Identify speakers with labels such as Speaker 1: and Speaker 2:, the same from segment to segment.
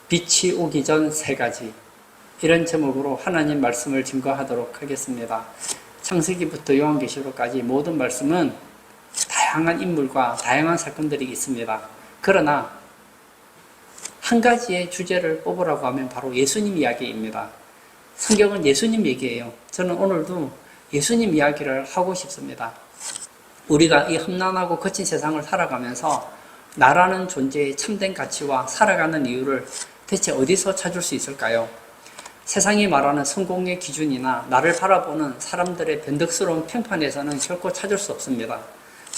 Speaker 1: 빛이 오기 전 세 가지, 이런 제목으로 하나님 말씀을 증거하도록 하겠습니다. 창세기부터 요한계시록까지 모든 말씀은 다양한 인물과 다양한 사건들이 있습니다. 그러나 한 가지의 주제를 뽑으라고 하면 바로 예수님 이야기입니다. 성경은 예수님 얘기예요. 저는 오늘도 예수님 이야기를 하고 싶습니다. 우리가 이 험난하고 거친 세상을 살아가면서 나라는 존재의 참된 가치와 살아가는 이유를 대체 어디서 찾을 수 있을까요? 세상이 말하는 성공의 기준이나 나를 바라보는 사람들의 변덕스러운 평판에서는 결코 찾을 수 없습니다.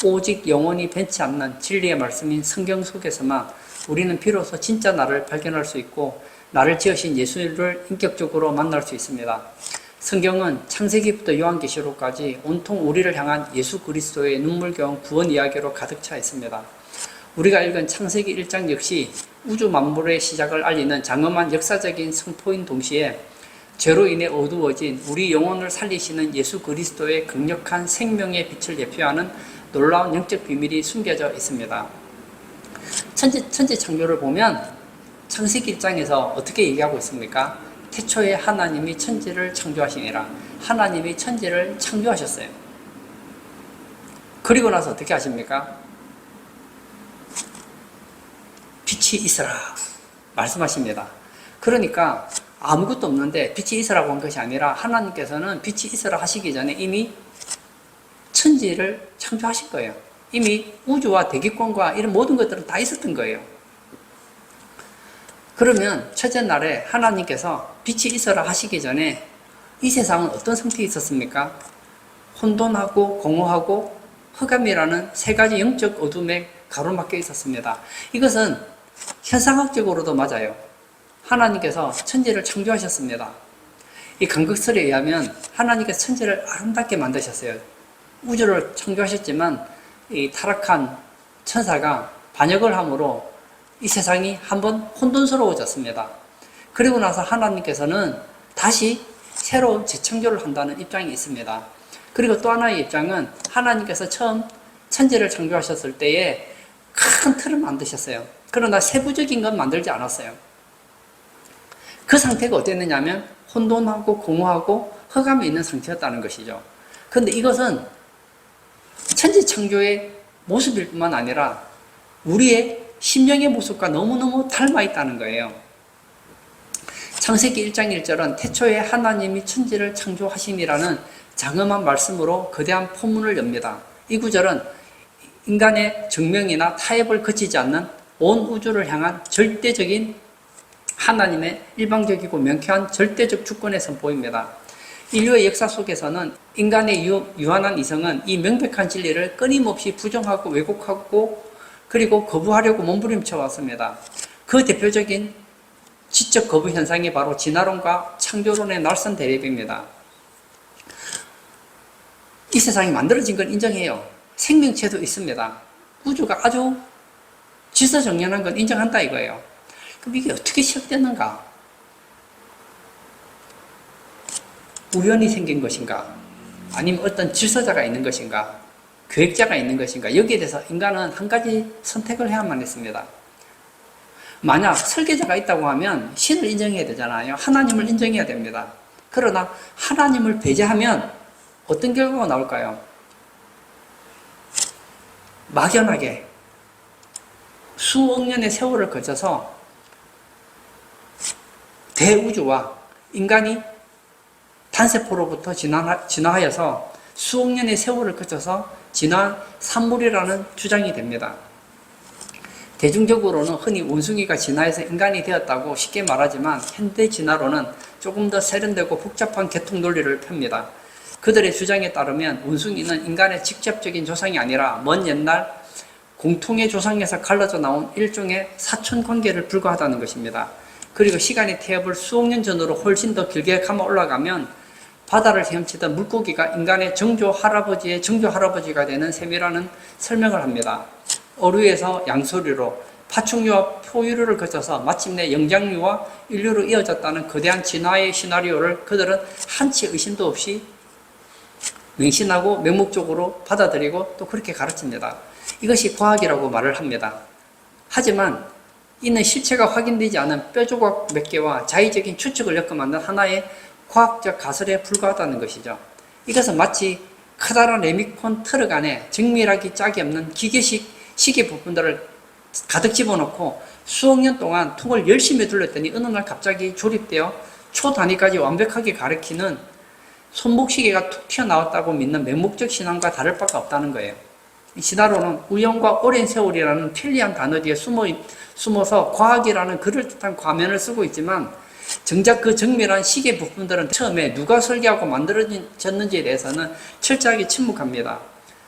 Speaker 1: 오직 영원히 변치 않는 진리의 말씀인 성경 속에서만 우리는 비로소 진짜 나를 발견할 수 있고 나를 지으신 예수를 인격적으로 만날 수 있습니다. 성경은 창세기부터 요한계시록까지 온통 우리를 향한 예수 그리스도의 눈물겨운 구원 이야기로 가득 차 있습니다. 우리가 읽은 창세기 1장 역시 우주 만물의 시작을 알리는 장엄한 역사적인 선포인 동시에 죄로 인해 어두워진 우리 영혼을 살리시는 예수 그리스도의 강력한 생명의 빛을 예표하는 놀라운 영적 비밀이 숨겨져 있습니다. 천지 창조를 보면 창세기 1장에서 어떻게 얘기하고 있습니까? 태초에 하나님이 천지를 창조하시니라. 하나님이 천지를 창조하셨어요. 그리고 나서 어떻게 하십니까? 빛이 있어라 말씀하십니다. 그러니까 아무것도 없는데 빛이 있으라고 한 것이 아니라 하나님께서는 빛이 있으라 하시기 전에 이미 천지를 창조하실 거예요. 이미 우주와 대기권과 이런 모든 것들은 다 있었던 거예요. 그러면 첫째 날에 하나님께서 빛이 있어라 하시기 전에 이 세상은 어떤 상태에 있었습니까? 혼돈하고 공허하고 흑암이라는 세 가지 영적 어둠에 가로막혀 있었습니다. 이것은 현상학적으로도 맞아요. 하나님께서 천지를 창조하셨습니다. 이 강극설에 의하면 하나님께서 천지를 아름답게 만드셨어요. 우주를 창조하셨지만 이 타락한 천사가 반역을 함으로 이 세상이 한번 혼돈스러워졌습니다. 그리고 나서 하나님께서는 다시 새로운 재창조를 한다는 입장이 있습니다. 그리고 또 하나의 입장은 하나님께서 처음 천지를 창조하셨을 때에 큰 틀을 만드셨어요. 그러나 세부적인 건 만들지 않았어요. 그 상태가 어땠느냐면 혼돈하고 공허하고 흑암이 있는 상태였다는 것이죠. 그런데 이것은 천지 창조의 모습일 뿐만 아니라 우리의 심령의 모습과 너무너무 닮아 있다는 거예요. 창세기 1장 1절은 태초에 하나님이 천지를 창조하심이라는 장엄한 말씀으로 거대한 포문을 엽니다. 이 구절은 인간의 증명이나 타협을 거치지 않는 온 우주를 향한 절대적인 하나님의 일방적이고 명쾌한 절대적 주권의 선포입니다. 인류의 역사 속에서는 인간의 유한한 이성은 이 명백한 진리를 끊임없이 부정하고 왜곡하고 그리고 거부하려고 몸부림쳐 왔습니다. 그 대표적인 지적 거부 현상이 바로 진화론과 창조론의 날선 대립입니다. 이 세상이 만들어진 건 인정해요. 생명체도 있습니다. 우주가 아주 질서정연한 건 인정한다 이거예요. 그럼 이게 어떻게 시작됐는가? 우연히 생긴 것인가? 아니면 어떤 질서자가 있는 것인가? 계획자가 있는 것인가? 여기에 대해서 인간은 한 가지 선택을 해야만 했습니다. 만약 설계자가 있다고 하면 신을 인정해야 되잖아요. 하나님을 인정해야 됩니다. 그러나 하나님을 배제하면 어떤 결과가 나올까요? 막연하게 수억 년의 세월을 거쳐서 대우주와 인간이 단세포로부터 진화하여서 수억 년의 세월을 거쳐서 진화한 산물이라는 주장이 됩니다. 대중적으로는 흔히 원숭이가 진화해서 인간이 되었다고 쉽게 말하지만 현대 진화론은 조금 더 세련되고 복잡한 계통 논리를 펴니다. 그들의 주장에 따르면 원숭이는 인간의 직접적인 조상이 아니라 먼 옛날 공통의 조상에서 갈라져 나온 일종의 사촌 관계를 불과하다는 것입니다. 그리고 시간의 태엽을 수억 년 전으로 훨씬 더 길게 감아 올라가면 바다를 헤엄치던 물고기가 인간의 정조 할아버지의 정조 할아버지가 되는 셈이라는 설명을 합니다. 어류에서 양서류로 파충류와 포유류를 거쳐서 마침내 영장류와 인류로 이어졌다는 거대한 진화의 시나리오를 그들은 한치 의심도 없이 맹신하고 맹목적으로 받아들이고 또 그렇게 가르칩니다. 이것이 과학이라고 말을 합니다. 하지만 이는 실체가 확인되지 않은 뼈조각 몇 개와 자의적인 추측을 엮어 만든 하나의 과학적 가설에 불과하다는 것이죠. 이것은 마치 커다란 레미콘 트럭 안에 정밀하기 짝이 없는 기계식 시계 부품들을 가득 집어넣고 수억 년 동안 통을 열심히 둘렀더니 어느 날 갑자기 조립되어 초 단위까지 완벽하게 가리키는 손목시계가 툭 튀어나왔다고 믿는 맹목적 신앙과 다를 바가 없다는 거예요. 이 시나로는 우연과 오랜 세월이라는 편리한 단어 뒤에 숨어서 과학이라는 그럴듯한 과면을 쓰고 있지만 정작 그 정밀한 시계 부품들은 처음에 누가 설계하고 만들어졌는지에 대해서는 철저하게 침묵합니다.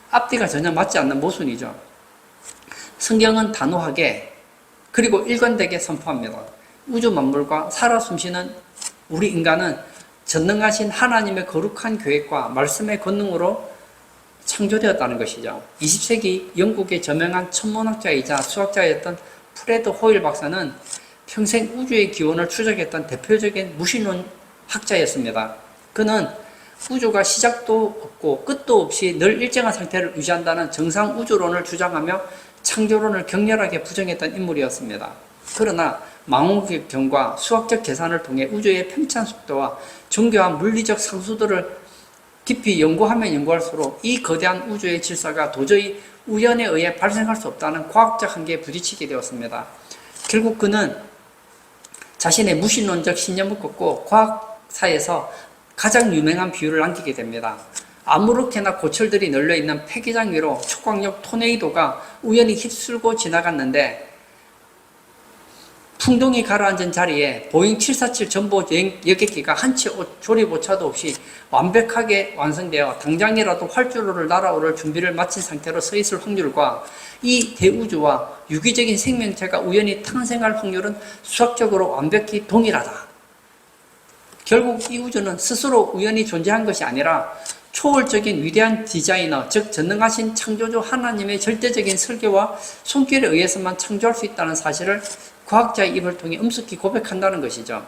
Speaker 1: 앞뒤가 전혀 맞지 않는 모순이죠. 성경은 단호하게 그리고 일관되게 선포합니다. 우주 만물과 살아 숨쉬는 우리 인간은 전능하신 하나님의 거룩한 계획과 말씀의 권능으로 창조되었다는 것이죠. 20세기 영국의 저명한 천문학자이자 수학자였던 프레드 호일 박사는 평생 우주의 기원을 추적했던 대표적인 무신론 학자였습니다. 그는 우주가 시작도 없고 끝도 없이 늘 일정한 상태를 유지한다는 정상 우주론을 주장하며 창조론을 격렬하게 부정했던 인물이었습니다. 그러나 망원경과 수학적 계산을 통해 우주의 편찬 속도와 정교한 물리적 상수들을 깊이 연구하면 연구할수록 이 거대한 우주의 질서가 도저히 우연에 의해 발생할 수 없다는 과학적 한계에 부딪히게 되었습니다. 결국 그는 자신의 무신론적 신념을 꺾고 과학사에서 가장 유명한 비유를 남기게 됩니다. 아무렇게나 고철들이 널려있는 폐기장 위로 초광력 토네이도가 우연히 휩쓸고 지나갔는데 풍덩이 가라앉은 자리에 보잉 747 전보 여객기가 한 채 조립 오차도 없이 완벽하게 완성되어 당장이라도 활주로를 날아오를 준비를 마친 상태로 서 있을 확률과 이 대우주와 유기적인 생명체가 우연히 탄생할 확률은 수학적으로 완벽히 동일하다. 결국 이 우주는 스스로 우연히 존재한 것이 아니라 초월적인 위대한 디자이너, 즉 전능하신 창조주 하나님의 절대적인 설계와 손길에 의해서만 창조할 수 있다는 사실을 과학자의 입을 통해 엄숙히 고백한다는 것이죠.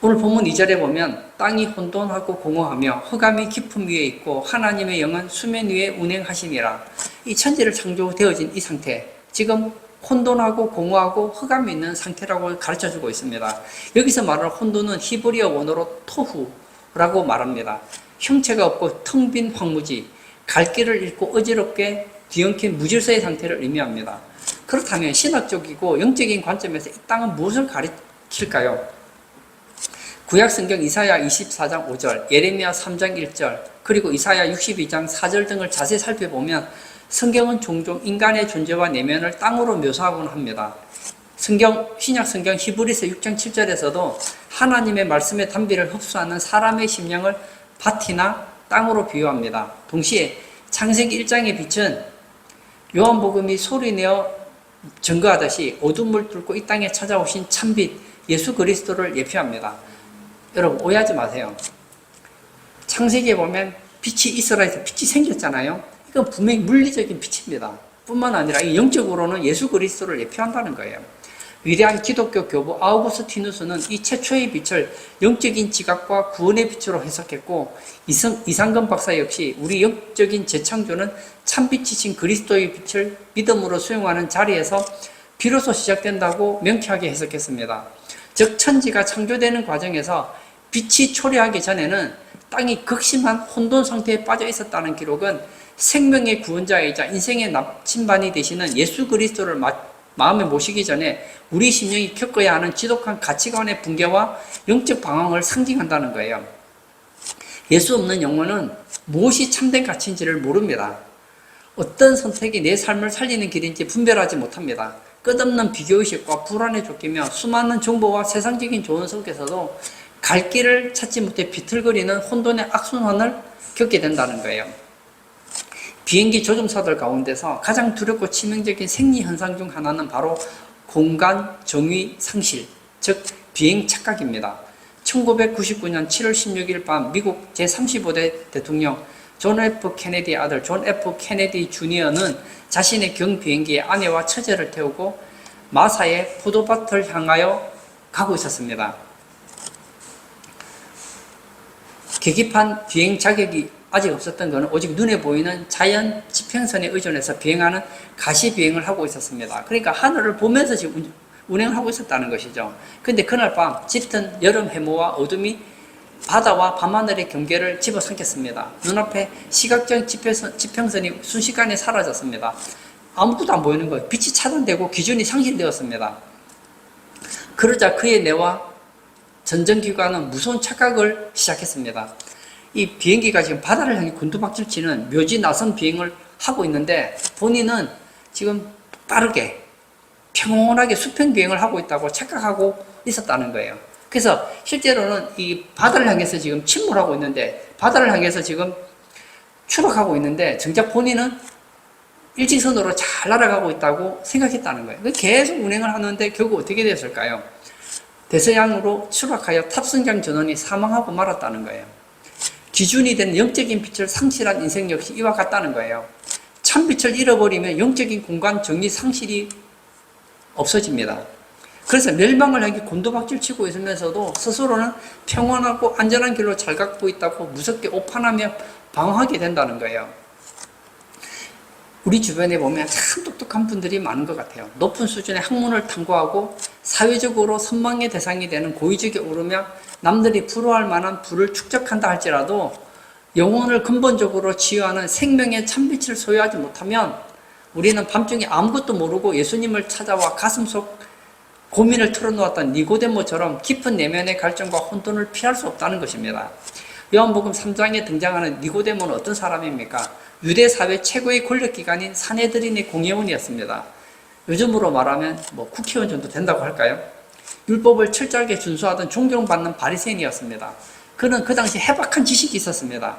Speaker 1: 오늘 본문 2절에 보면 땅이 혼돈하고 공허하며 흑암이 깊음 위에 있고 하나님의 영은 수면 위에 운행하시니라. 이 천지를 창조되어진 이 상태, 지금 혼돈하고 공허하고 흑암이 있는 상태라고 가르쳐주고 있습니다. 여기서 말하는 혼돈은 히브리어 원어로 토후라고 말합니다. 형체가 없고 텅 빈 황무지, 갈 길을 잃고 어지럽게 뒤엉킨 무질서의 상태를 의미합니다. 그렇다면 신학적이고 영적인 관점에서 이 땅은 무엇을 가리킬까요? 구약 성경 이사야 24장 5절, 예레미야 3장 1절, 그리고 이사야 62장 4절 등을 자세히 살펴보면 성경은 종종 인간의 존재와 내면을 땅으로 묘사하곤 합니다. 신약 성경 히브리서 6장 7절에서도 하나님의 말씀의 단비를 흡수하는 사람의 심령을 밭이나 땅으로 비유합니다. 동시에 창세기 1장의 빛은 요한복음이 소리내어 증거하듯이 어둠을 뚫고 이 땅에 찾아오신 참빛 예수 그리스도를 예표합니다. 여러분 오해하지 마세요. 창세기에 보면 빛이 있으라 해서 빛이 생겼잖아요. 이건 분명히 물리적인 빛입니다. 뿐만 아니라 이 영적으로는 예수 그리스도를 예표한다는 거예요. 위대한 기독교 교부 아우구스티누스는 이 최초의 빛을 영적인 지각과 구원의 빛으로 해석했고 이상근 박사 역시 우리 영적인 재창조는 참빛이신 그리스도의 빛을 믿음으로 수용하는 자리에서 비로소 시작된다고 명쾌하게 해석했습니다. 즉 천지가 창조되는 과정에서 빛이 초래하기 전에는 땅이 극심한 혼돈 상태에 빠져 있었다는 기록은 생명의 구원자이자 인생의 나침반이 되시는 예수 그리스도를 마음에 모시기 전에 우리 심령이 겪어야 하는 지독한 가치관의 붕괴와 영적 방황을 상징한다는 거예요. 예수 없는 영혼은 무엇이 참된 가치인지를 모릅니다. 어떤 선택이 내 삶을 살리는 길인지 분별하지 못합니다. 끝없는 비교의식과 불안에 쫓기며 수많은 정보와 세상적인 조언 속에서도 갈 길을 찾지 못해 비틀거리는 혼돈의 악순환을 겪게 된다는 거예요. 비행기 조종사들 가운데서 가장 두렵고 치명적인 생리 현상 중 하나는 바로 공간 정의 상실, 즉 비행 착각입니다. 1999년 7월 16일 밤 미국 제35대 대통령 존 F 케네디의 아들 존 F 케네디 주니어는 자신의 경비행기에 아내와 처제를 태우고 마사의 포도밭을 향하여 가고 있었습니다. 계기판 비행 자격이 아직 없었던 것은 오직 눈에 보이는 자연 지평선에 의존해서 비행하는 가시 비행을 하고 있었습니다. 그러니까 하늘을 보면서 지금 운행을 하고 있었다는 것이죠. 근데 그날 밤 짙은 여름 해무와 어둠이 바다와 밤하늘의 경계를 집어삼켰습니다. 눈앞에 시각적 지평선이 순식간에 사라졌습니다. 아무것도 안 보이는 거예요. 빛이 차단되고 기준이 상실되었습니다. 그러자 그의 뇌와 전정기관은 무서운 착각을 시작했습니다. 이 비행기가 지금 바다를 향해 곤두박질치는 묘지 나선 비행을 하고 있는데 본인은 지금 빠르게 평온하게 수평 비행을 하고 있다고 착각하고 있었다는 거예요. 그래서 실제로는 이 바다를 향해서 지금 침몰하고 있는데 바다를 향해서 지금 추락하고 있는데 정작 본인은 일직선으로 잘 날아가고 있다고 생각했다는 거예요. 계속 운행을 하는데 결국 어떻게 되었을까요? 대서양으로 추락하여 탑승장 전원이 사망하고 말았다는 거예요. 기준이 되는 영적인 빛을 상실한 인생 역시 이와 같다는 거예요. 참빛을 잃어버리면 영적인 공간 정리 상실이 없어집니다. 그래서 멸망을 향해 곤두박질 치고 있으면서도 스스로는 평온하고 안전한 길로 잘 가고 있다고 무섭게 오판하며 방어하게 된다는 거예요. 우리 주변에 보면 참 똑똑한 분들이 많은 것 같아요. 높은 수준의 학문을 탐구하고 사회적으로 선망의 대상이 되는 고위직에 오르며 남들이 부러워할 만한 부를 축적한다 할지라도 영혼을 근본적으로 치유하는 생명의 참빛을 소유하지 못하면 우리는 밤중에 아무것도 모르고 예수님을 찾아와 가슴속 고민을 털어놓았던 니고데모처럼 깊은 내면의 갈증과 혼돈을 피할 수 없다는 것입니다. 요한복음 3장에 등장하는 니고데모는 어떤 사람입니까? 유대 사회 최고의 권력기관인 산헤드린의 공회원이었습니다. 요즘으로 말하면 국회의원 정도 된다고 할까요? 율법을 철저하게 준수하던 존경받는 바리새인이었습니다. 그는 그 당시 해박한 지식이 있었습니다.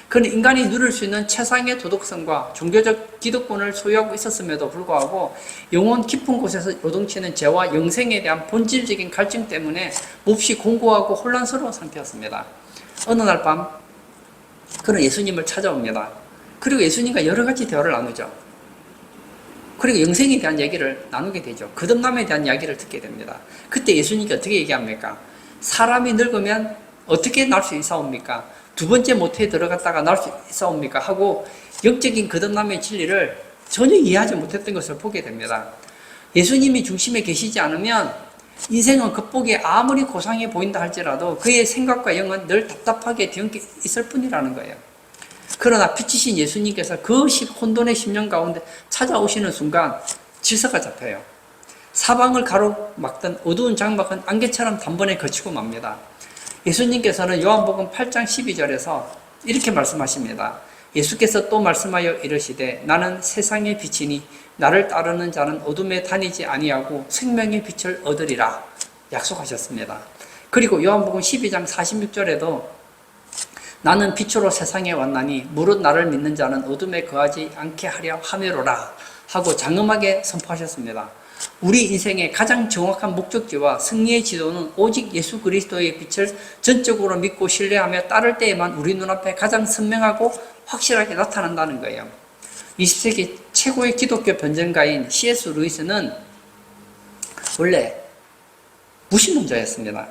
Speaker 1: 그는 인간이 누릴 수 있는 최상의 도덕성과 종교적 기득권을 소유하고 있었음에도 불구하고 영혼 깊은 곳에서 요동치는 죄와 영생에 대한 본질적인 갈증 때문에 몹시 공고하고 혼란스러운 상태였습니다. 어느 날 밤 그는 예수님을 찾아옵니다. 그리고 예수님과 여러 가지 대화를 나누죠. 그리고 영생에 대한 얘기를 나누게 되죠. 거듭남에 대한 이야기를 듣게 됩니다. 그때 예수님께 어떻게 얘기합니까? 사람이 늙으면 어떻게 날 수 있사옵니까? 두 번째 모태에 들어갔다가 날 수 있사옵니까? 하고 영적인 거듭남의 진리를 전혀 이해하지 못했던 것을 보게 됩니다. 예수님이 중심에 계시지 않으면 인생은 겉보기에 아무리 고상해 보인다 할지라도 그의 생각과 영은 늘 답답하게 뒤엉켜 있을 뿐이라는 거예요. 그러나 빛이신 예수님께서 그 혼돈의 심령 가운데 찾아오시는 순간 질서가 잡혀요. 사방을 가로막던 어두운 장막은 안개처럼 단번에 거치고 맙니다. 예수님께서는 요한복음 8장 12절에서 이렇게 말씀하십니다. 예수께서 또 말씀하여 이르시되 나는 세상의 빛이니 나를 따르는 자는 어둠에 다니지 아니하고 생명의 빛을 얻으리라 약속하셨습니다. 그리고 요한복음 12장 46절에도 나는 빛으로 세상에 왔나니 무릇 나를 믿는 자는 어둠에 거하지 않게 하려 함이로라 하고 장엄하게 선포하셨습니다. 우리 인생의 가장 정확한 목적지와 승리의 지도는 오직 예수 그리스도의 빛을 전적으로 믿고 신뢰하며 따를 때에만 우리 눈앞에 가장 선명하고 확실하게 나타난다는 거예요. 20세기 최고의 기독교 변증가인 C.S. 루이스는 원래 무신론자였습니다.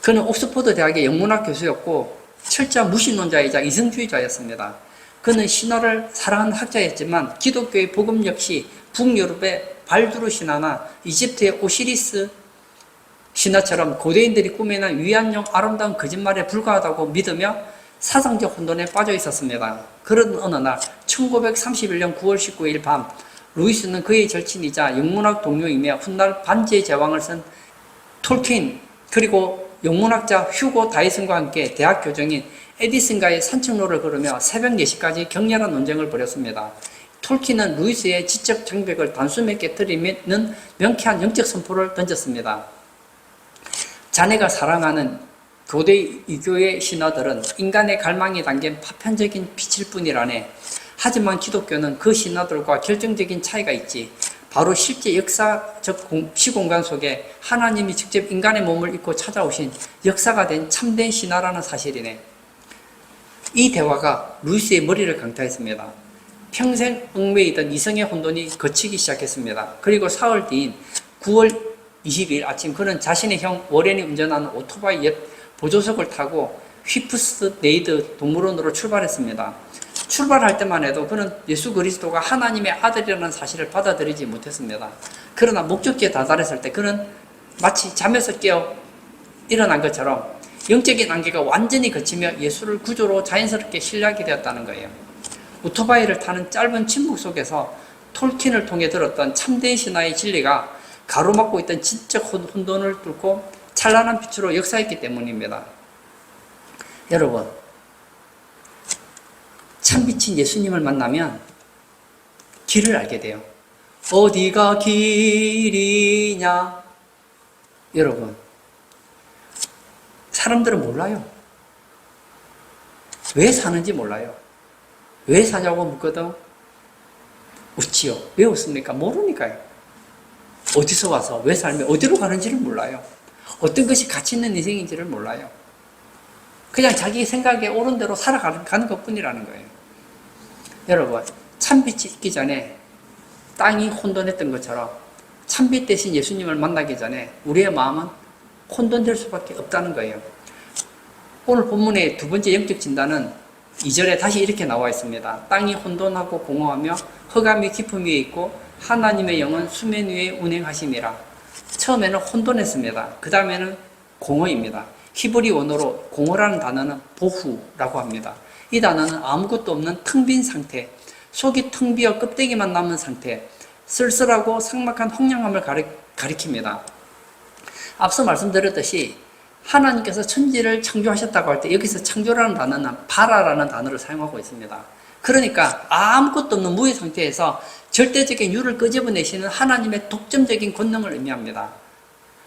Speaker 1: 그는 옥스퍼드 대학의 영문학 교수였고 철저한 무신론자이자 이성주의자였습니다. 그는 신화를 사랑하는 학자였지만 기독교의 복음 역시 북유럽의 발두르 신화나 이집트의 오시리스 신화처럼 고대인들이 꾸며낸 위안용 아름다운 거짓말에 불과하다고 믿으며 사상적 혼돈에 빠져 있었습니다. 그런 어느 날 1931년 9월 19일 밤 루이스는 그의 절친이자 영문학 동료이며 훗날 반지의 제왕을 쓴 톨킨 그리고 영문학자 휴고 다이슨과 함께 대학 교정인 에디슨과의 산책로를 걸으며 새벽 4시까지 격렬한 논쟁을 벌였습니다. 톨킨은 루이스의 지적 장벽을 단숨에 깨뜨리는 명쾌한 영적 선포를 던졌습니다. 자네가 사랑하는 고대 이교의 신화들은 인간의 갈망이 담긴 파편적인 빛일 뿐이라네. 하지만 기독교는 그 신화들과 결정적인 차이가 있지. 바로 실제 역사적 시공간 속에 하나님이 직접 인간의 몸을 입고 찾아오신 역사가 된 참된 신화라는 사실이네. 이 대화가 루이스의 머리를 강타했습니다. 평생 얽매이던 이성의 혼돈이 거치기 시작했습니다. 그리고 사흘 뒤인 9월 20일 아침 그는 자신의 형 워렌이 운전하는 오토바이 옆 보조석을 타고 휘프스 네이드 동물원으로 출발했습니다. 출발할 때만 해도 그는 예수 그리스도가 하나님의 아들이라는 사실을 받아들이지 못했습니다. 그러나 목적지에 다다랐을 때 그는 마치 잠에서 깨어 일어난 것처럼 영적인 안개가 완전히 걷히며 예수를 구조로 자연스럽게 신뢰하게 되었다는 거예요. 오토바이를 타는 짧은 침묵 속에서 톨킨을 통해 들었던 참된 신화의 진리가 가로막고 있던 지적 혼돈을 뚫고 찬란한 빛으로 역사했기 때문입니다. 여러분, 참빛인 예수님을 만나면 길을 알게 돼요. 어디가 길이냐? 여러분, 사람들은 몰라요. 왜 사는지 몰라요. 왜 사냐고 묻거든. 웃지요. 왜 웃습니까? 모르니까요. 어디서 와서 왜 살며 어디로 가는지를 몰라요. 어떤 것이 가치 있는 인생인지를 몰라요. 그냥 자기 생각에 옳은 대로 살아가는 것뿐이라는 거예요. 여러분, 참빛이 있기 전에 땅이 혼돈했던 것처럼 참빛 대신 예수님을 만나기 전에 우리의 마음은 혼돈될 수밖에 없다는 거예요. 오늘 본문의 두 번째 영적 진단은 2절에 다시 이렇게 나와 있습니다. 땅이 혼돈하고 공허하며 흑암이 깊음 위에 있고 하나님의 영은 수면 위에 운행하심이라. 처음에는 혼돈했습니다. 그 다음에는 공허입니다. 히브리 원어로 공허라는 단어는 보후라고 합니다. 이 단어는 아무것도 없는 텅 빈 상태, 속이 텅 비어 껍데기만 남은 상태, 쓸쓸하고 삭막한 황량함을 가리킵니다. 앞서 말씀드렸듯이 하나님께서 천지를 창조하셨다고 할 때 여기서 창조라는 단어는 바라라는 단어를 사용하고 있습니다. 그러니까 아무것도 없는 무의 상태에서 절대적인 유를 끄집어내시는 하나님의 독점적인 권능을 의미합니다.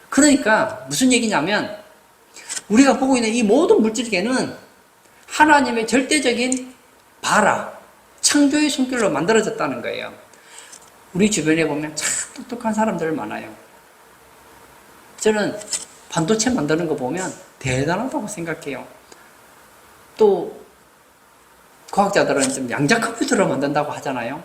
Speaker 1: 그러니까 무슨 얘기냐면 우리가 보고 있는 이 모든 물질계는 하나님의 절대적인 바라, 창조의 손길로 만들어졌다는 거예요. 우리 주변에 보면 참 똑똑한 사람들 많아요. 저는 반도체 만드는 거 보면 대단하다고 생각해요. 또 과학자들은 좀 양자 컴퓨터를 만든다고 하잖아요.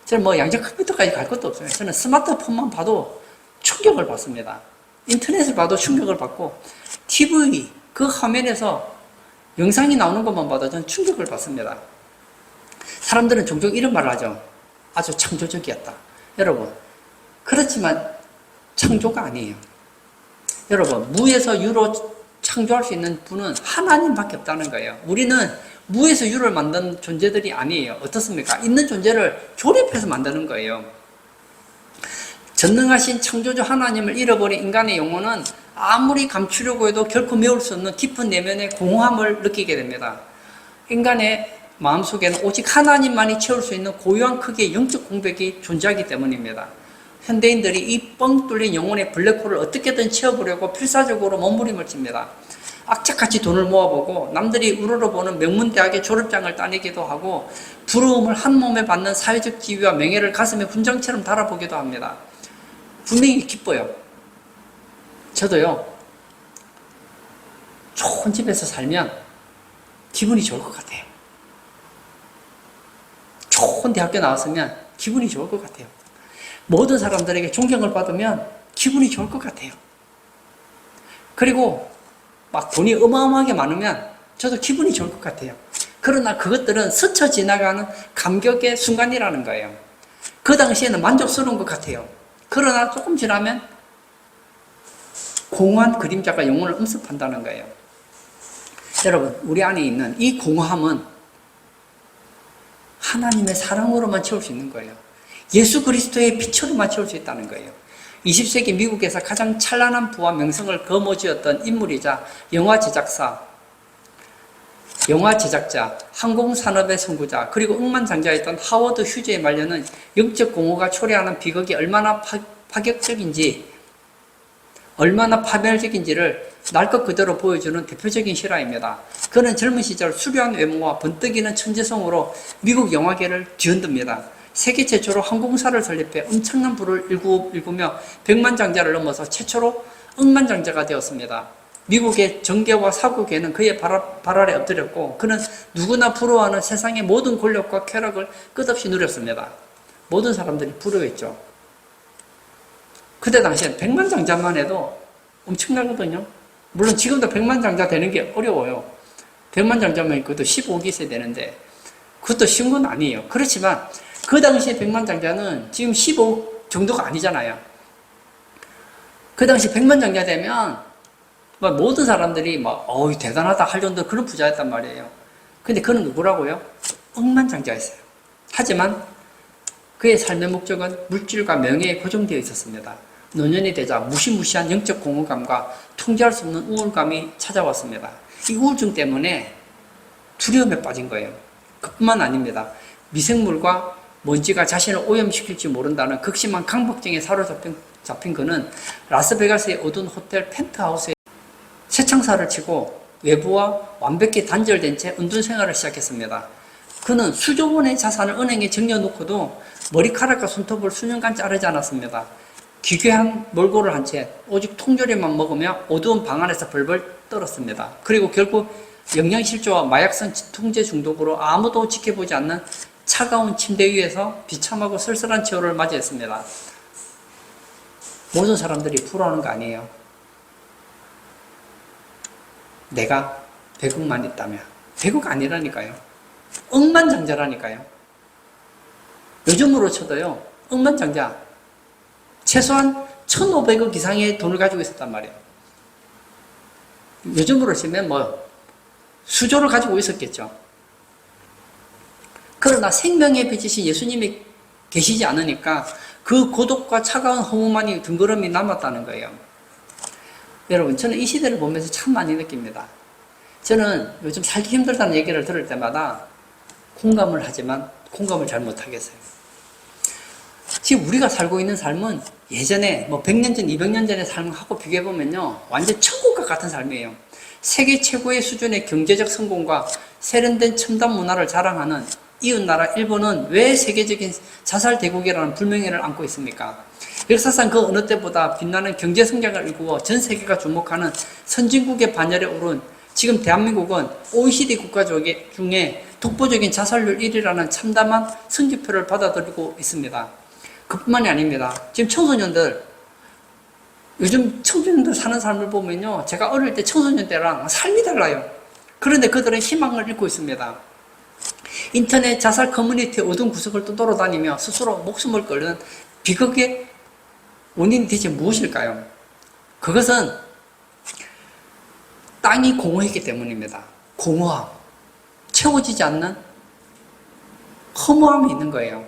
Speaker 1: 저는 뭐 양자 컴퓨터까지 갈 것도 없어요. 저는 스마트폰만 봐도 충격을 받습니다. 인터넷을 봐도 충격을 받고 TV 그 화면에서 영상이 나오는 것만 봐도 저는 충격을 받습니다. 사람들은 종종 이런 말을 하죠. 아주 창조적이었다. 여러분, 그렇지만 창조가 아니에요. 여러분, 무에서 유로 창조할 수 있는 분은 하나님밖에 없다는 거예요. 우리는 무에서 유를 만든 존재들이 아니에요. 어떻습니까? 있는 존재를 조립해서 만드는 거예요. 전능하신 창조주 하나님을 잃어버린 인간의 영혼은 아무리 감추려고 해도 결코 메울 수 없는 깊은 내면의 공허함을 느끼게 됩니다. 인간의 마음속에는 오직 하나님만이 채울 수 있는 고요한 크기의 영적 공백이 존재하기 때문입니다. 현대인들이 이 뻥 뚫린 영혼의 블랙홀을 어떻게든 채워보려고 필사적으로 몸부림을 칩니다. 악착같이 돈을 모아보고 남들이 우러러보는 명문대학의 졸업장을 따내기도 하고 부러움을 한 몸에 받는 사회적 지위와 명예를 가슴에 훈장처럼 달아보기도 합니다. 분명히 기뻐요. 저도요. 좋은 집에서 살면 기분이 좋을 것 같아요. 좋은 대학교 나왔으면 기분이 좋을 것 같아요. 모든 사람들에게 존경을 받으면 기분이 좋을 것 같아요. 그리고 막 돈이 어마어마하게 많으면 저도 기분이 좋을 것 같아요. 그러나 그것들은 스쳐 지나가는 감격의 순간이라는 거예요. 그 당시에는 만족스러운 것 같아요. 그러나 조금 지나면 공허한 그림자가 영혼을 엄습한다는 거예요. 여러분, 우리 안에 있는 이 공허함은 하나님의 사랑으로만 채울 수 있는 거예요. 예수 그리스도의 빛으로만 채울 수 있다는 거예요. 20세기 미국에서 가장 찬란한 부와 명성을 거머쥐었던 인물이자 영화 제작자, 항공산업의 선구자, 그리고 억만장자였던 하워드 휴즈의 말년은 영적 공허가 초래하는 비극이 얼마나 파격적인지, 얼마나 파멸적인지를 날 것 그대로 보여주는 대표적인 실화입니다. 그는 젊은 시절 수려한 외모와 번뜩이는 천재성으로 미국 영화계를 뒤흔듭니다. 세계 최초로 항공사를 설립해 엄청난 부를 일구며 백만장자를 넘어서 최초로 억만장자가 되었습니다. 미국의 정계와 사고계는 그의 발 아래 엎드렸고 그는 누구나 부러워하는 세상의 모든 권력과 쾌락을 끝없이 누렸습니다. 모든 사람들이 부러워했죠. 그때 당시엔 백만장자만 해도 엄청나거든요. 물론 지금도 백만장자 되는 게 어려워요. 백만장자면 그것도 15억이 있어야 되는데 그것도 쉬운 건 아니에요. 그렇지만 그 당시에 백만장자는 지금 15억 정도가 아니잖아요. 그 당시 백만장자 되면 모든 사람들이 어이 대단하다 할 정도 그런 부자였단 말이에요. 근데 그는 누구라고요? 억만장자였어요. 하지만 그의 삶의 목적은 물질과 명예에 고정되어 있었습니다. 노년이 되자 무시무시한 영적 공허감과 통제할 수 없는 우울감이 찾아왔습니다. 이 우울증 때문에 두려움에 빠진 거예요. 그뿐만 아닙니다. 미생물과 먼지가 자신을 오염시킬지 모른다는 극심한 강박증에 사로잡힌 그는 라스베가스의 어두운 호텔 펜트하우스에 새창살을 치고 외부와 완벽히 단절된 채 은둔 생활을 시작했습니다. 그는 수조 원의 자산을 은행에 정려놓고도 머리카락과 손톱을 수년간 자르지 않았습니다. 기괴한 몰골을 한 채 오직 통조림만 먹으며 어두운 방 안에서 벌벌 떨었습니다. 그리고 결국 영양실조와 마약성 통제 중독으로 아무도 지켜보지 않는 차가운 침대 위에서 비참하고 쓸쓸한 최후를 맞이했습니다. 모든 사람들이 부러워하는 거 아니에요. 내가 100억만 있다면 100억 아니라니까요. 억만장자라니까요. 요즘으로 쳐도요. 억만장자 최소한 1,500억 이상의 돈을 가지고 있었단 말이에요. 요즘으로 치면 수조를 가지고 있었겠죠. 그러나 생명의 빛이신 예수님이 계시지 않으니까 그 고독과 차가운 허무만이 둥그러미 남았다는 거예요. 여러분, 저는 이 시대를 보면서 참 많이 느낍니다. 저는 요즘 살기 힘들다는 얘기를 들을 때마다 공감을 하지만 공감을 잘 못하겠어요. 지금 우리가 살고 있는 삶은 예전에 100년 전, 200년 전의 삶하고 비교해보면요. 완전 천국과 같은 삶이에요. 세계 최고의 수준의 경제적 성공과 세련된 첨단 문화를 자랑하는 이웃나라 일본은 왜 세계적인 자살대국이라는 불명예를 안고 있습니까? 역사상 그 어느 때보다 빛나는 경제성장을 일구어 전 세계가 주목하는 선진국의 반열에 오른 지금 대한민국은 OECD 국가 중에 독보적인 자살률 1위라는 참담한 성적표를 받아들이고 있습니다. 그뿐만이 아닙니다. 지금 요즘 청소년들 사는 삶을 보면요. 제가 어릴 때 청소년 때랑 삶이 달라요. 그런데 그들은 희망을 잃고 있습니다. 인터넷 자살 커뮤니티의 어두운 구석을 떠돌아다니며 스스로 목숨을 끊는 비극의 원인이 대체 무엇일까요? 그것은 땅이 공허했기 때문입니다. 공허함, 채워지지 않는 허무함이 있는 거예요.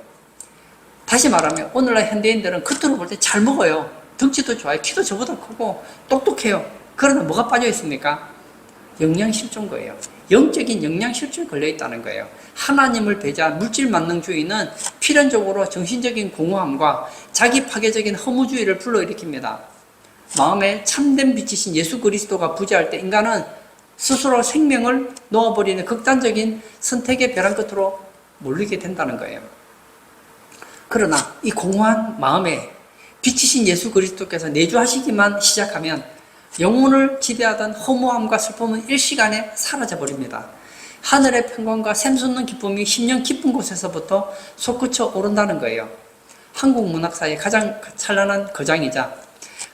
Speaker 1: 다시 말하면 오늘날 현대인들은 겉으로 볼 때 잘 먹어요. 덩치도 좋아요. 키도 저보다 크고 똑똑해요. 그러나 뭐가 빠져 있습니까? 영양실조인 거예요. 영적인 영양실조에 걸려 있다는 거예요. 하나님을 배제한 물질 만능주의는 필연적으로 정신적인 공허함과 자기 파괴적인 허무주의를 불러일으킵니다. 마음에 참된 빛이신 예수 그리스도가 부재할 때 인간은 스스로 생명을 놓아버리는 극단적인 선택의 벼랑 끝으로 몰리게 된다는 거예요. 그러나 이 공허한 마음에 빛이신 예수 그리스도께서 내주하시기만 시작하면 영혼을 지배하던 허무함과 슬픔은 일시간에 사라져버립니다. 하늘의 평강과 샘솟는 기쁨이 심령 깊은 곳에서부터 솟구쳐 오른다는 거예요. 한국 문학사의 가장 찬란한 거장이자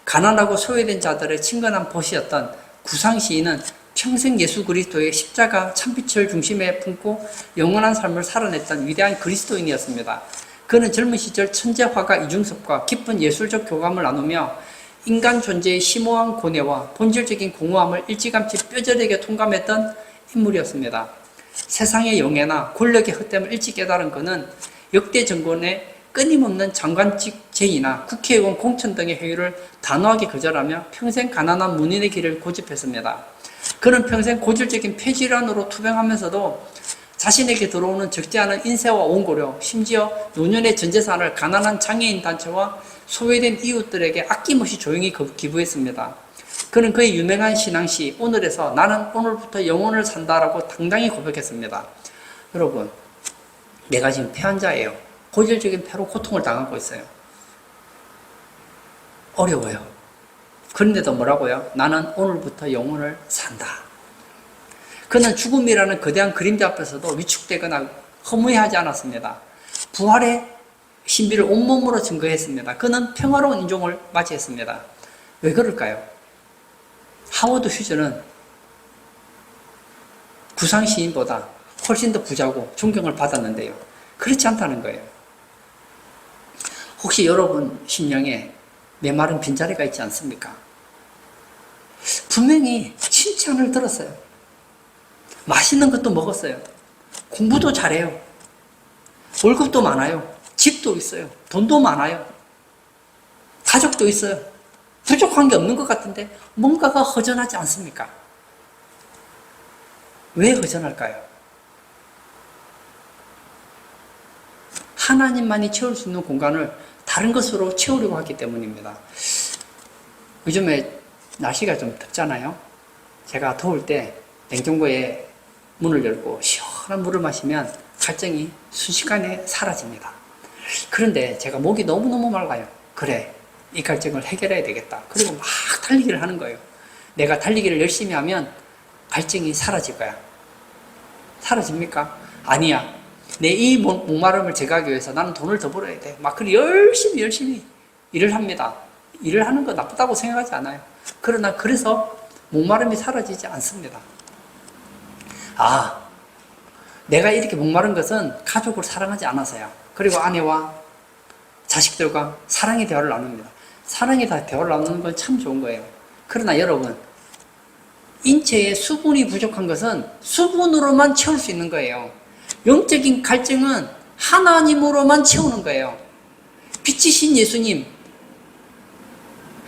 Speaker 1: 가난하고 소외된 자들의 친근한 벗이었던 구상 시인은 평생 예수 그리스도의 십자가 참빛을 중심에 품고 영원한 삶을 살아냈던 위대한 그리스도인이었습니다. 그는 젊은 시절 천재 화가 이중섭과 깊은 예술적 교감을 나누며 인간 존재의 심오한 고뇌와 본질적인 공허함을 일찌감치 뼈저리게 통감했던 인물이었습니다. 세상의 영예나 권력의 헛됨을 일찍 깨달은 그는 역대 정권의 끊임없는 장관직 제의나 국회의원 공천 등의 행위를 단호하게 거절하며 평생 가난한 문인의 길을 고집했습니다. 그는 평생 고질적인 폐질환으로 투병하면서도 자신에게 들어오는 적지 않은 인세와 원고료, 심지어 노년의 전 재산을 가난한 장애인 단체와 소외된 이웃들에게 아낌없이 조용히 기부했습니다. 그는 그의 유명한 신앙시 오늘에서 나는 오늘부터 영혼을 산다라고 당당히 고백했습니다. 여러분, 내가 지금 폐환자예요. 고질적인 폐로 고통을 당하고 있어요. 어려워요. 그런데도 뭐라고요? 나는 오늘부터 영혼을 산다. 그는 죽음이라는 거대한 그림자 앞에서도 위축되거나 허무해하지 않았습니다. 부활의 신비를 온몸으로 증거했습니다. 그는 평화로운 인종을 맞이했습니다. 왜 그럴까요? 하워드 휴즈는 구상 시인보다 훨씬 더 부자고 존경을 받았는데요. 그렇지 않다는 거예요. 혹시 여러분 심령에 메마른 빈자리가 있지 않습니까? 분명히 칭찬을 들었어요. 맛있는 것도 먹었어요. 공부도 잘해요. 월급도 많아요. 집도 있어요. 돈도 많아요. 가족도 있어요. 부족한 게 없는 것 같은데 뭔가가 허전하지 않습니까? 왜 허전할까요? 하나님만이 채울 수 있는 공간을 다른 것으로 채우려고 하기 때문입니다. 요즘에 날씨가 좀 덥잖아요. 제가 더울 때 냉장고에 문을 열고 시원한 물을 마시면 갈증이 순식간에 사라집니다. 그런데 제가 목이 너무너무 맑아요. 그래, 이 갈증을 해결해야 되겠다. 그리고 막 달리기를 하는 거예요. 내가 달리기를 열심히 하면 갈증이 사라질 거야. 사라집니까? 아니야. 내 이 목마름을 제거하기 위해서 나는 돈을 더 벌어야 돼. 막 그래 열심히 일을 합니다. 일을 하는 거 나쁘다고 생각하지 않아요. 그러나 그래서 목마름이 사라지지 않습니다. 내가 이렇게 목마른 것은 가족을 사랑하지 않아서야. 그리고 아내와 자식들과 사랑의 대화를 나눕니다. 사랑의 대화를 나누는 건 참 좋은 거예요. 그러나 여러분, 인체에 수분이 부족한 것은 수분으로만 채울 수 있는 거예요. 영적인 갈증은 하나님으로만 채우는 거예요. 빛이신 예수님,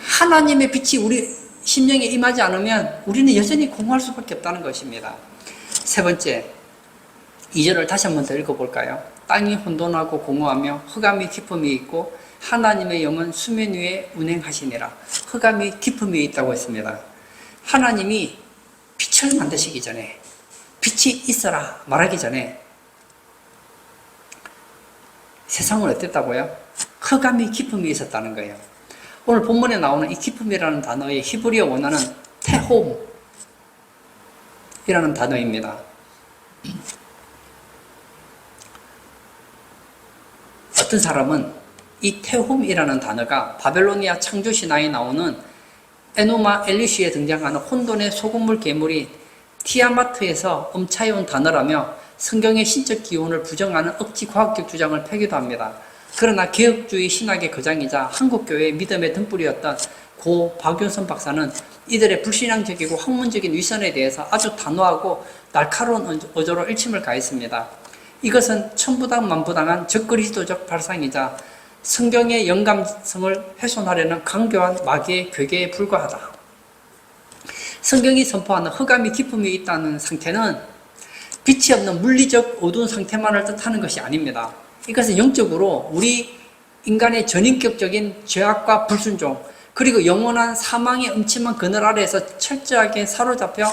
Speaker 1: 하나님의 빛이 우리 심령에 임하지 않으면 우리는 여전히 공허할 수밖에 없다는 것입니다. 세 번째, 2절을 다시 한번 더 읽어볼까요? 땅이 혼돈하고 공허하며 흑암이 깊음이 있고 하나님의 영은 수면 위에 운행하시니라. 흑암이 깊음이 있다고 했습니다. 하나님이 빛을 만드시기 전에, 빛이 있어라 말하기 전에 세상은 어땠다고요? 흑암이 깊음이 있었다는 거예요. 오늘 본문에 나오는 이 깊음이라는 단어의 히브리어 원어는 테홈이라는 단어입니다. 어떤 사람은 이 테홈이라는 단어가 바벨로니아 창조신화에 나오는 에노마 엘리시에 등장하는 혼돈의 소금물 괴물이 티아마트에서 엄차해온 단어라며 성경의 신적 기원을 부정하는 억지 과학적 주장을 펴기도 합니다. 그러나 개혁주의 신학의 거장이자 한국교회의 믿음의 등불이었던 고 박윤선 박사는 이들의 불신앙적이고 학문적인 위선에 대해서 아주 단호하고 날카로운 어조로 일침을 가했습니다. 이것은 천부당만부당한 적그리스도적 발상이자 성경의 영감성을 훼손하려는 강교한 마귀의 괴계에 불과하다. 성경이 선포하는 흑암이 깊음이 있다는 상태는 빛이 없는 물리적 어두운 상태만을 뜻하는 것이 아닙니다. 이것은 영적으로 우리 인간의 전인격적인 죄악과 불순종, 그리고 영원한 사망의 음침한 그늘 아래에서 철저하게 사로잡혀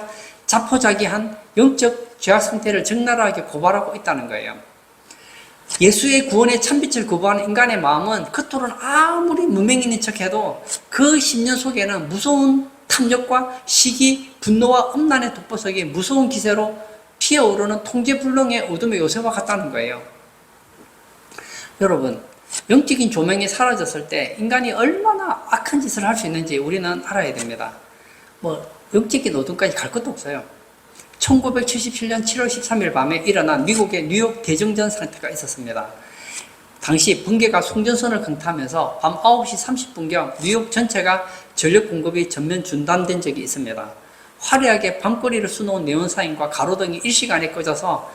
Speaker 1: 자포자기한 영적 죄악 상태를 적나라하게 고발하고 있다는 거예요. 예수의 구원의 참빛을 거부하는 인간의 마음은 겉으로는 아무리 무명인인 척해도 그 심령 속에는 무서운 탐욕과 시기, 분노와 음란의 독보석이 무서운 기세로 피어오르는 통제불능의 어둠의 요새와 같다는 거예요. 여러분, 영적인 조명이 사라졌을 때 인간이 얼마나 악한 짓을 할 수 있는지 우리는 알아야 됩니다. 영적인 어둠까지 갈 것도 없어요. 1977년 7월 13일 밤에 일어난 미국의 뉴욕 대정전 사태가 있었습니다. 당시 번개가 송전선을 강타하면서 밤 9시 30분경 뉴욕 전체가 전력 공급이 전면 중단된 적이 있습니다. 화려하게 밤거리를 수놓은 네온사인과 가로등이 일시간에 꺼져서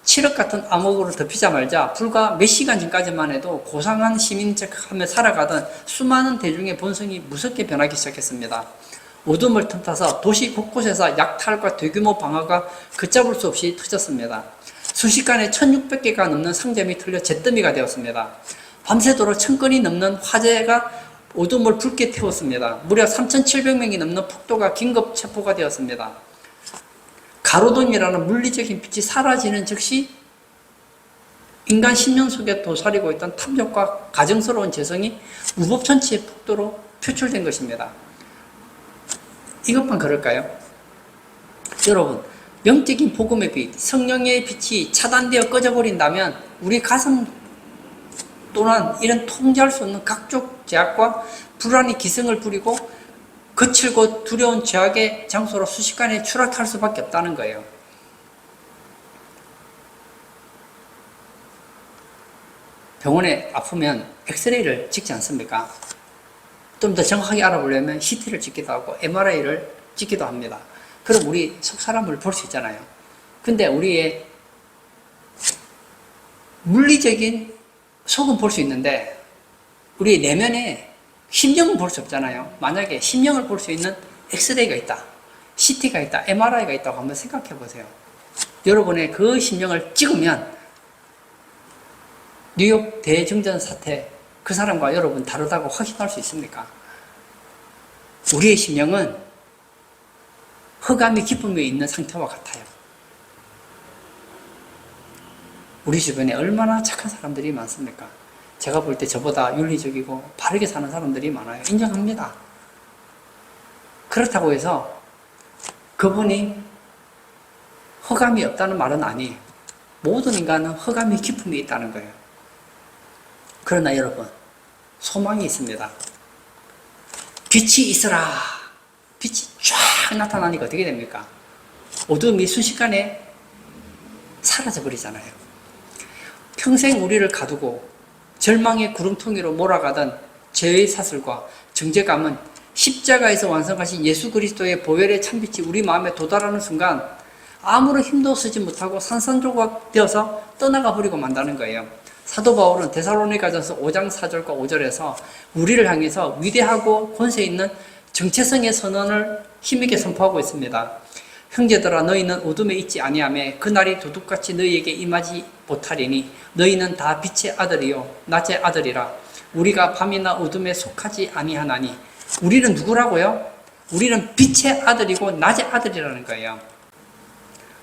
Speaker 1: 칠흑 같은 암흑으로 덮이자마자 불과 몇 시간 전까지만 해도 고상한 시민인 척하며 살아가던 수많은 대중의 본성이 무섭게 변하기 시작했습니다. 어둠을 틈타서 도시 곳곳에서 약탈과 대규모 방화가 걷잡을 수 없이 터졌습니다. 순식간에 1600개가 넘는 상점이 털려 잿더미가 되었습니다. 밤새도록 1000건이 넘는 화재가 어둠을 붉게 태웠습니다. 무려 3700명이 넘는 폭도가 긴급 체포가 되었습니다. 가로등이라는 물리적인 빛이 사라지는 즉시 인간 심령 속에 도사리고 있던 탐욕과 가증스러운 재성이 무법천치의 폭도로 표출된 것입니다. 이것만 그럴까요? 여러분, 영적인 복음의 빛, 성령의 빛이 차단되어 꺼져버린다면 우리 가슴 또한 이런 통제할 수 없는 각종 죄악과 불안이 기승을 부리고 거칠고 두려운 죄악의 장소로 순식간에 추락할 수밖에 없다는 거예요. 병원에 아프면 엑스레이를 찍지 않습니까? 좀 더 정확하게 알아보려면 CT를 찍기도 하고 MRI를 찍기도 합니다. 그럼 우리 속 사람을 볼 수 있잖아요. 근데 우리의 물리적인 속은 볼 수 있는데 우리 내면에 심령은 볼 수 없잖아요. 만약에 심령을 볼 수 있는 엑스레이가 있다, CT가 있다, MRI가 있다고 한번 생각해 보세요. 여러분의 그 심령을 찍으면 뉴욕 대증전 사태 그 사람과 여러분 다르다고 확신할 수 있습니까? 우리의 심령은 흑암이 기쁨이 있는 상태와 같아요. 우리 주변에 얼마나 착한 사람들이 많습니까? 제가 볼 때 저보다 윤리적이고 바르게 사는 사람들이 많아요. 인정합니다. 그렇다고 해서 그분이 흑암이 없다는 말은 아니에요. 모든 인간은 흑암이 기쁨이 있다는 거예요. 그러나 여러분, 소망이 있습니다. 빛이 있어라. 빛이 쫙 나타나니까 어떻게 됩니까? 어둠이 순식간에 사라져버리잖아요. 평생 우리를 가두고 절망의 구름통이로 몰아가던 죄의 사슬과 정죄감은 십자가에서 완성하신 예수 그리스도의 보혈의 참빛이 우리 마음에 도달하는 순간 아무런 힘도 쓰지 못하고 산산조각 되어서 떠나가 버리고 만다는 거예요. 사도 바울은 데살로니가전서 5장 4절과 5절에서 우리를 향해서 위대하고 권세 있는 정체성의 선언을 힘있게 선포하고 있습니다. 형제들아 너희는 어둠에 있지 아니하며 그날이 도둑같이 너희에게 임하지 못하리니 너희는 다 빛의 아들이요 낮의 아들이라. 우리가 밤이나 어둠에 속하지 아니하나니. 우리는 누구라고요? 우리는 빛의 아들이고 낮의 아들이라는 거예요.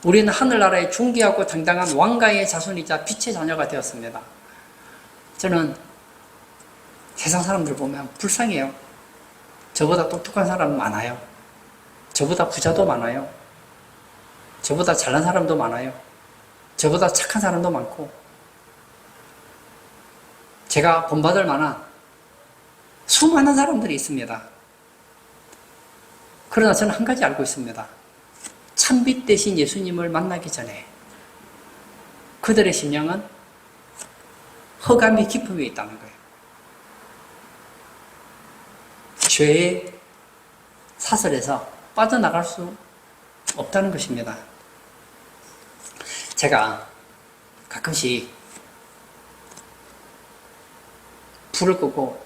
Speaker 1: 우리는 하늘나라의 존귀하고 당당한 왕가의 자손이자 빛의 자녀가 되었습니다. 저는 세상 사람들 보면 불쌍해요. 저보다 똑똑한 사람 많아요. 저보다 부자도 많아요. 저보다 잘난 사람도 많아요. 저보다 착한 사람도 많고 제가 본받을 만한 수많은 사람들이 있습니다. 그러나 저는 한 가지 알고 있습니다. 참빛 대신 예수님을 만나기 전에 그들의 심령은 흑암이 기쁨이 있다는 거예요. 죄의 사슬에서 빠져나갈 수 없다는 것입니다. 제가 가끔씩 불을 끄고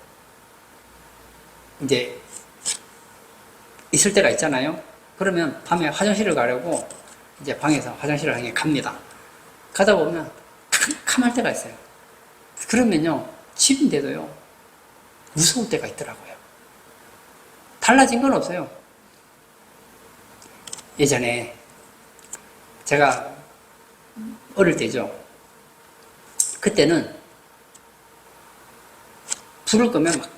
Speaker 1: 이제 있을 때가 있잖아요. 그러면 밤에 화장실을 가려고 이제 방에서 화장실을 향해 갑니다. 가다 보면 캄캄할 때가 있어요. 그러면요, 집인데도요, 무서울 때가 있더라고요. 달라진 건 없어요. 예전에 제가 어릴 때죠. 그때는 불을 끄면 막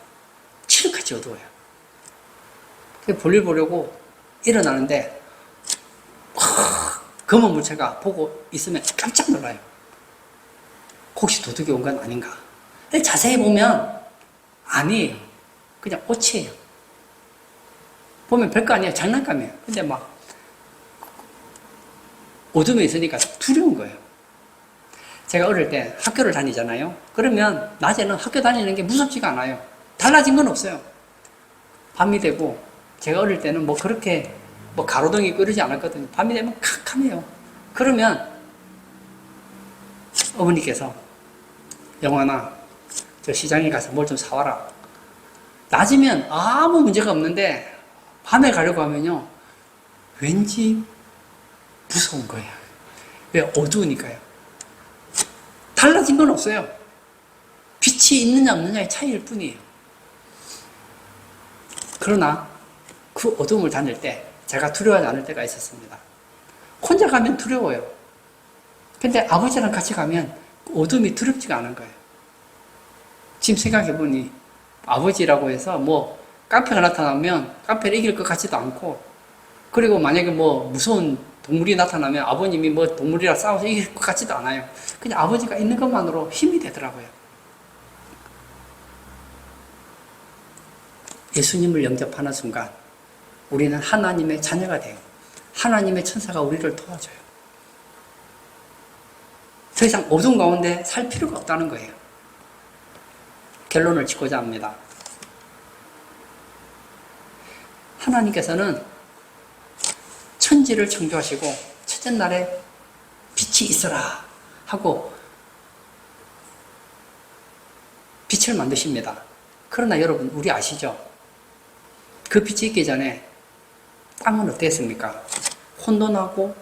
Speaker 1: 칠흑같이 어두워요. 볼일 보려고 일어나는데 검은 물체가 보고 있으면 깜짝 놀라요. 혹시 도둑이 온 건 아닌가? 근데 자세히 보면 아니에요. 그냥 옷이에요. 보면 별거 아니에요. 장난감이에요. 근데 막 어둠에 있으니까 두려운 거예요. 제가 어릴 때 학교를 다니잖아요. 그러면 낮에는 학교 다니는 게 무섭지가 않아요. 달라진 건 없어요. 밤이 되고 제가 어릴 때는 뭐 그렇게 뭐 가로등이 있고 이러지 않았거든요. 밤이 되면 캄캄해요. 그러면 어머니께서 영환아, 저 시장에 가서 뭘 좀 사와라. 낮이면 아무 문제가 없는데 밤에 가려고 하면요, 왠지 무서운 거예요. 왜? 어두우니까요. 달라진 건 없어요. 빛이 있느냐 없느냐의 차이일 뿐이에요. 그러나 그 어둠을 다닐 때 제가 두려워하지 않을 때가 있었습니다. 혼자 가면 두려워요. 근데 아버지랑 같이 가면 어둠이 두렵지가 않은 거예요. 지금 생각해보니 아버지라고 해서 뭐 깡패가 나타나면 깡패를 이길 것 같지도 않고, 그리고 만약에 뭐 무서운 동물이 나타나면 아버님이 뭐 동물이랑 싸워서 이길 것 같지도 않아요. 그냥 아버지가 있는 것만으로 힘이 되더라고요. 예수님을 영접하는 순간 우리는 하나님의 자녀가 돼요. 하나님의 천사가 우리를 도와줘요. 더 이상 어둠 가운데 살 필요가 없다는 거예요. 결론을 짓고자 합니다. 하나님께서는 천지를 창조하시고 첫째 날에 빛이 있어라 하고 빛을 만드십니다. 그러나 여러분, 우리 아시죠? 그 빛이 있기 전에 땅은 어땠습니까? 혼돈하고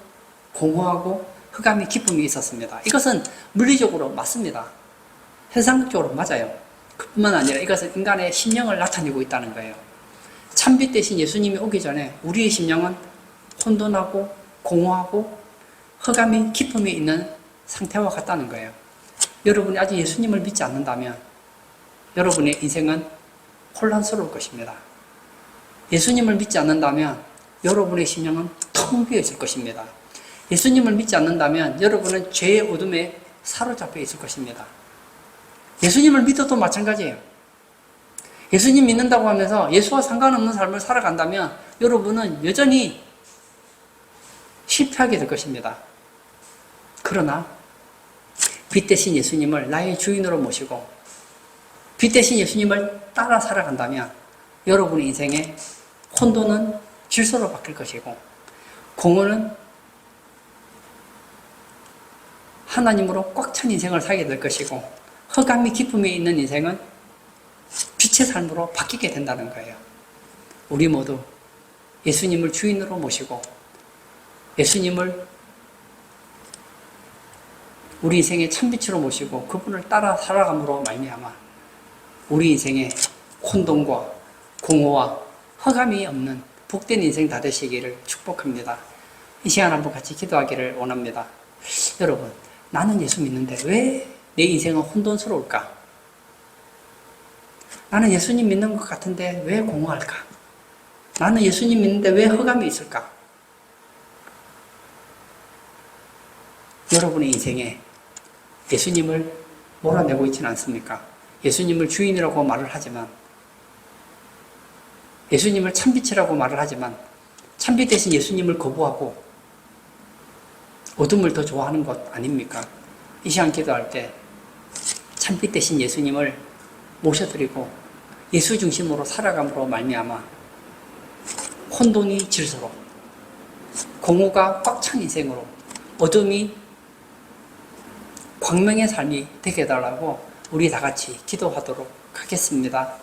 Speaker 1: 공허하고 흑암의 기쁨이 있었습니다. 이것은 물리적으로 맞습니다. 현상적으로 맞아요. 그뿐만 아니라 이것은 인간의 심령을 나타내고 있다는 거예요. 참빛 대신 예수님이 오기 전에 우리의 심령은 혼돈하고 공허하고 흑암의 기쁨이 있는 상태와 같다는 거예요. 여러분이 아직 예수님을 믿지 않는다면 여러분의 인생은 혼란스러울 것입니다. 예수님을 믿지 않는다면 여러분의 심령은 텅 비어 있을 것입니다. 예수님을 믿지 않는다면 여러분은 죄의 어둠에 사로잡혀 있을 것입니다. 예수님을 믿어도 마찬가지예요. 예수님 믿는다고 하면서 예수와 상관없는 삶을 살아간다면 여러분은 여전히 실패하게 될 것입니다. 그러나 빛 대신 예수님을 나의 주인으로 모시고 빛 대신 예수님을 따라 살아간다면 여러분의 인생에 혼돈은 질서로 바뀔 것이고 공허는 하나님으로 꽉 찬 인생을 살게 될 것이고 흑암이 기쁨이 있는 인생은 빛의 삶으로 바뀌게 된다는 거예요. 우리 모두 예수님을 주인으로 모시고 예수님을 우리 인생의 참빛으로 모시고 그분을 따라 살아감으로 말미암아 우리 인생에 혼돈과 공허와 흑암이 없는 복된 인생 다 되시기를 축복합니다. 이 시간 한번 같이 기도하기를 원합니다. 여러분, 나는 예수 믿는데 왜 내 인생은 혼돈스러울까? 나는 예수님 믿는 것 같은데 왜 공허할까? 나는 예수님 믿는데 왜 흑암이 있을까? 여러분의 인생에 예수님을 몰아내고 있지는 않습니까? 예수님을 주인이라고 말을 하지만 예수님을 참빛이라고 말을 하지만 참빛 대신 예수님을 거부하고 어둠을 더 좋아하는 것 아닙니까? 이 시간 기도할 때 참빛 대신 예수님을 모셔드리고 예수 중심으로 살아감으로 말미암아 혼돈이 질서로 공허가 꽉 찬 인생으로 어둠이 광명의 삶이 되게 해달라고 우리 다 같이 기도하도록 하겠습니다.